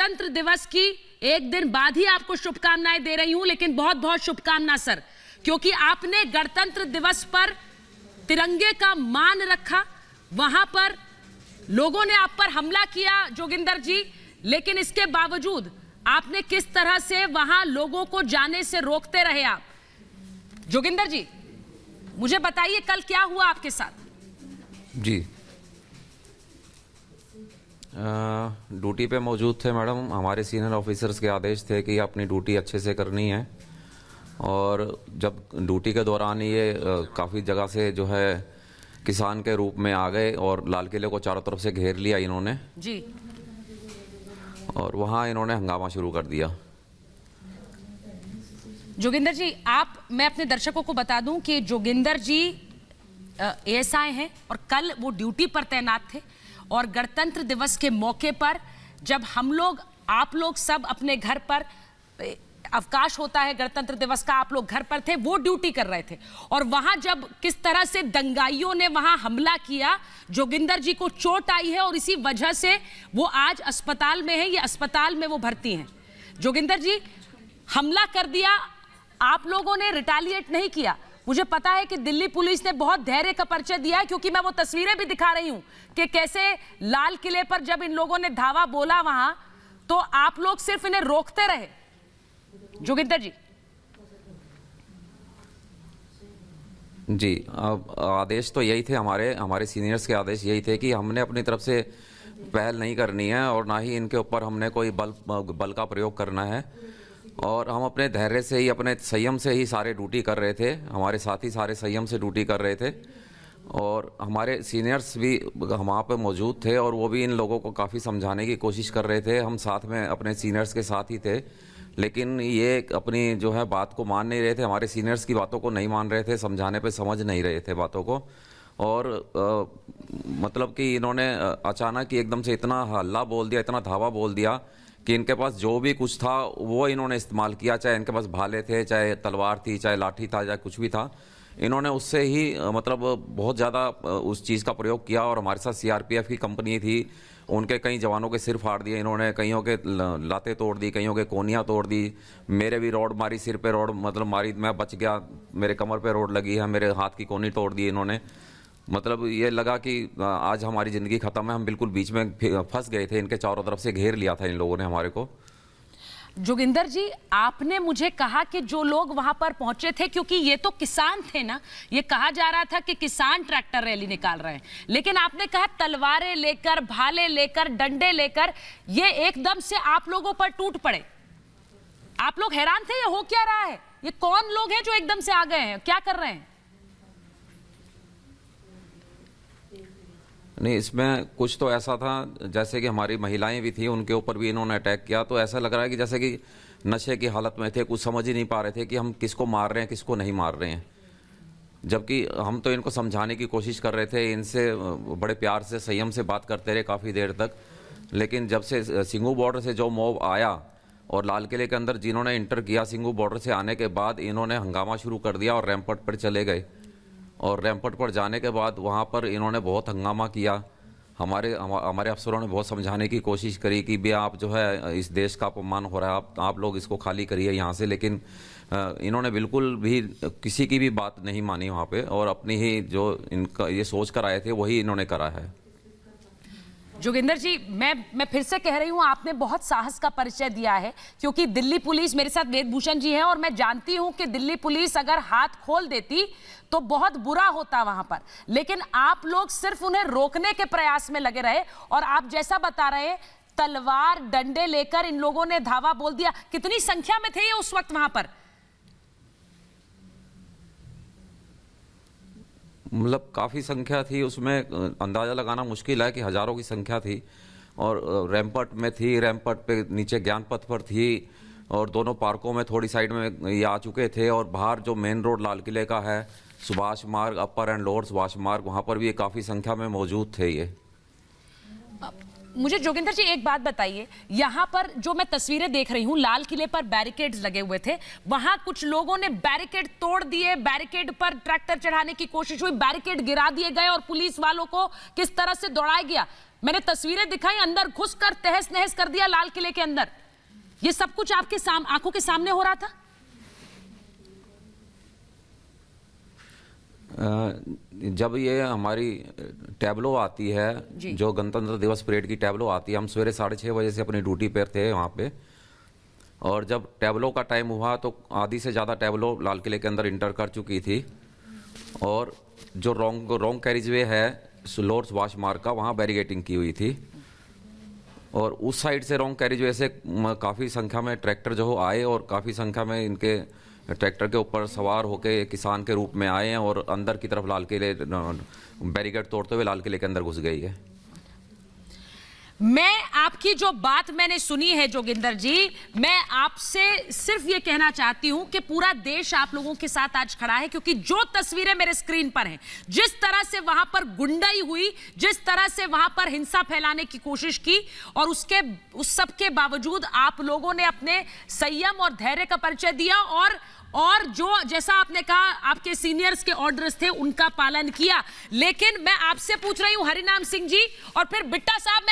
गणतंत्र दिवस की एक दिन बाद ही आपको शुभकामनाएं दे रही हूं, लेकिन बहुत बहुत शुभकामना सर, क्योंकि आपने गणतंत्र दिवस पर तिरंगे का मान रखा। वहां पर लोगों ने आप पर हमला किया जोगिंदर जी, लेकिन इसके बावजूद आपने किस तरह से वहां लोगों को जाने से रोकते रहे आप। जोगिंदर जी, मुझे बताइए कल क्या हुआ आपके साथ? जी, ड्यूटी पे मौजूद थे मैडम। हमारे सीनियर ऑफिसर्स के आदेश थे कि अपनी ड्यूटी अच्छे से करनी है, और जब ड्यूटी के दौरान ये काफ़ी जगह से जो है किसान के रूप में आ गए और लाल किले को चारों तरफ से घेर लिया इन्होंने जी, और वहाँ इन्होंने हंगामा शुरू कर दिया। जोगिंदर जी, मैं अपने दर्शकों को बता दूं कि जोगिंदर जी एएसआई हैं और कल वो ड्यूटी पर तैनात थे, और गणतंत्र दिवस के मौके पर जब आप लोग सब अपने घर पर, अवकाश होता है गणतंत्र दिवस का, आप लोग घर पर थे, वो ड्यूटी कर रहे थे, और वहां जब किस तरह से दंगाइयों ने वहां हमला किया, जोगिंदर जी को चोट आई है और इसी वजह से वो आज अस्पताल में है, ये अस्पताल में वो भर्ती हैं। जोगिंदर जी, हमला कर दिया, आप लोगों ने रिटेलिएट नहीं किया। मुझे पता है कि दिल्ली पुलिस ने बहुत धैर्य का परिचय दिया है, क्योंकि मैं वो तस्वीरें भी दिखा रही हूं कि कैसे लाल किले पर जब इन लोगों ने धावा बोला वहां, तो आप लोग सिर्फ इन्हें रोकते रहे। जोगिंदर जी जी, अब आदेश तो यही थे, हमारे सीनियर्स के आदेश यही थे कि हमने अपनी तरफ से पहल नहीं करनी है और ना ही इनके ऊपर हमने कोई बल का प्रयोग करना है, और हम अपने धैर्य से ही, अपने संयम से ही सारे ड्यूटी कर रहे थे। हमारे साथी सारे संयम से ड्यूटी कर रहे थे, और हमारे सीनियर्स भी वहाँ पे मौजूद थे, और वो भी इन लोगों को काफ़ी समझाने की कोशिश कर रहे थे। हम साथ में अपने सीनियर्स के साथ ही थे, लेकिन ये अपनी जो है बात को मान नहीं रहे थे, हमारे सीनियर्स की बातों को नहीं मान रहे थे, समझाने पे समझ नहीं रहे थे बातों को। और मतलब कि इन्होंने अचानक ही एकदम से इतना हल्ला बोल दिया, इतना धावा बोल दिया कि इनके पास जो भी कुछ था वो इन्होंने इस्तेमाल किया, चाहे इनके पास भाले थे, चाहे तलवार थी, चाहे लाठी था, चाहे कुछ भी था, इन्होंने उससे ही मतलब बहुत ज़्यादा उस चीज़ का प्रयोग किया। और हमारे साथ सीआरपीएफ की कंपनी थी, उनके कई जवानों के सिर फाड़ दिए इन्होंने, कईयों के लातें तोड़ दी, कईयों के कोनियाँ तोड़ दी, मेरे भी रोड मारी, सिर पे रोड मतलब मारी, मैं बच गया, मेरे कमर पे रोड लगी है, मेरे हाथ की कोनी तोड़ दी इन्होंने। मतलब ये लगा कि आज हमारी ज़िंदगी ख़त्म है, हम बिल्कुल बीच में फंस गए थे, इनके चारों तरफ से घेर लिया था इन लोगों ने हमारे को। जोगिंदर जी, आपने मुझे कहा कि जो लोग वहां पर पहुंचे थे, क्योंकि ये तो किसान थे ना, ये कहा जा रहा था कि किसान ट्रैक्टर रैली निकाल रहे हैं, लेकिन आपने कहा तलवारें लेकर, भाले लेकर, डंडे लेकर, ये एकदम से आप लोगों पर टूट पड़े। आप लोग हैरान थे, ये हो क्या रहा है, ये कौन लोग हैं जो एकदम से आ गए हैं, क्या कर रहे हैं? नहीं, इसमें कुछ तो ऐसा था जैसे कि हमारी महिलाएं भी थी, उनके ऊपर भी इन्होंने अटैक किया, तो ऐसा लग रहा है कि जैसे कि नशे की हालत में थे, कुछ समझ ही नहीं पा रहे थे कि हम किसको मार रहे हैं, किसको नहीं मार रहे हैं। जबकि हम तो इनको समझाने की कोशिश कर रहे थे, इनसे बड़े प्यार से, संयम से बात करते रहे काफ़ी देर तक, लेकिन जब से सिंघू बॉर्डर से जो मॉब आया और लाल किले के अंदर जिन्होंने इंटर किया, सिंघू बॉर्डर से आने के बाद इन्होंने हंगामा शुरू कर दिया और रैंपट पर चले गए। और रैंपट पर जाने के बाद वहाँ पर इन्होंने बहुत हंगामा किया। हमारे अफसरों ने बहुत समझाने की कोशिश करी कि भैया आप जो है, इस देश का अपमान हो रहा है, आप लोग इसको खाली करिए यहाँ से, लेकिन इन्होंने बिल्कुल भी किसी की भी बात नहीं मानी वहाँ पे, और अपनी ही जो इनका ये सोच कर आए थे वही इन्होंने करा है। जोगिंदर जी, मैं फिर से कह रही हूं, आपने बहुत साहस का परिचय दिया है, क्योंकि दिल्ली पुलिस, मेरे साथ वेदभूषण जी हैं, और मैं जानती हूं कि दिल्ली पुलिस अगर हाथ खोल देती तो बहुत बुरा होता वहां पर, लेकिन आप लोग सिर्फ उन्हें रोकने के प्रयास में लगे रहे, और आप जैसा बता रहे हैं, तलवार डंडे लेकर इन लोगों ने धावा बोल दिया। कितनी संख्या में थे ये उस वक्त वहां पर? मतलब काफ़ी संख्या थी, उसमें अंदाज़ा लगाना मुश्किल है कि हज़ारों की संख्या थी, और रैंपट में थी, रैंपट पे नीचे ज्ञान पथ पर थी, और दोनों पार्कों में थोड़ी साइड में ये आ चुके थे, और बाहर जो मेन रोड लाल किले का है, सुभाष मार्ग, अपर एंड लोअर सुभाष मार्ग, वहाँ पर भी काफ़ी संख्या में मौजूद थे ये। मुझे जोगिंदर जी एक बात बताइए, यहाँ पर जो मैं तस्वीरें देख रही हूँ, लाल किले पर बैरिकेड्स लगे हुए थे, वहां कुछ लोगों ने बैरिकेड तोड़ दिए, बैरिकेड पर ट्रैक्टर चढ़ाने की कोशिश हुई, बैरिकेड गिरा दिए गए और पुलिस वालों को किस तरह से दौड़ाया गया। मैंने तस्वीरें दिखाई, अंदर घुसकर तहस नहस कर दिया लाल किले के अंदर। ये सब कुछ आपके आंखों के सामने हो रहा था? जब ये हमारी टैबलो आती है, जो गणतंत्र दिवस परेड की टैबलो आती है, हम सवेरे 6:30 बजे से अपनी ड्यूटी पर थे वहाँ पे, और जब टैबलो का टाइम हुआ तो आधी से ज़्यादा टैबलो लाल किले के अंदर इंटर कर चुकी थी, और जो रॉन्ग कैरिजवे है लोअर सुभाष मार्ग का, वहाँ बैरिकेडिंग की हुई थी, और उस साइड से रॉन्ग कैरिजवे से काफ़ी संख्या में ट्रैक्टर जो आए, और काफ़ी संख्या में इनके ट्रैक्टर के ऊपर सवार होकर किसान के रूप में आए हैं, और अंदर की तरफ लाल किले बैरिकेड तोड़ते हुए लाल किले के अंदर घुस गई है। मैं आपकी जो बात मैंने सुनी है जोगिंदर जी, मैं आपसे सिर्फ ये कहना चाहती हूं कि पूरा देश आप लोगों के साथ आज खड़ा है, क्योंकि जो तस्वीरें मेरे स्क्रीन पर हैं, जिस तरह से वहां पर गुंडाई हुई, जिस तरह से वहां पर हिंसा फैलाने की कोशिश की, और उस सब के बावजूद आप लोगों ने अपने संयम और धैर्य का परिचय दिया, और जो जैसा आपने कहा आपके सीनियर्स के ऑर्डर्स थे उनका पालन किया। लेकिन मैं आपसे पूछ रही हूं हरिनाम सिंह जी और फिर बिट्टा साहब, मैं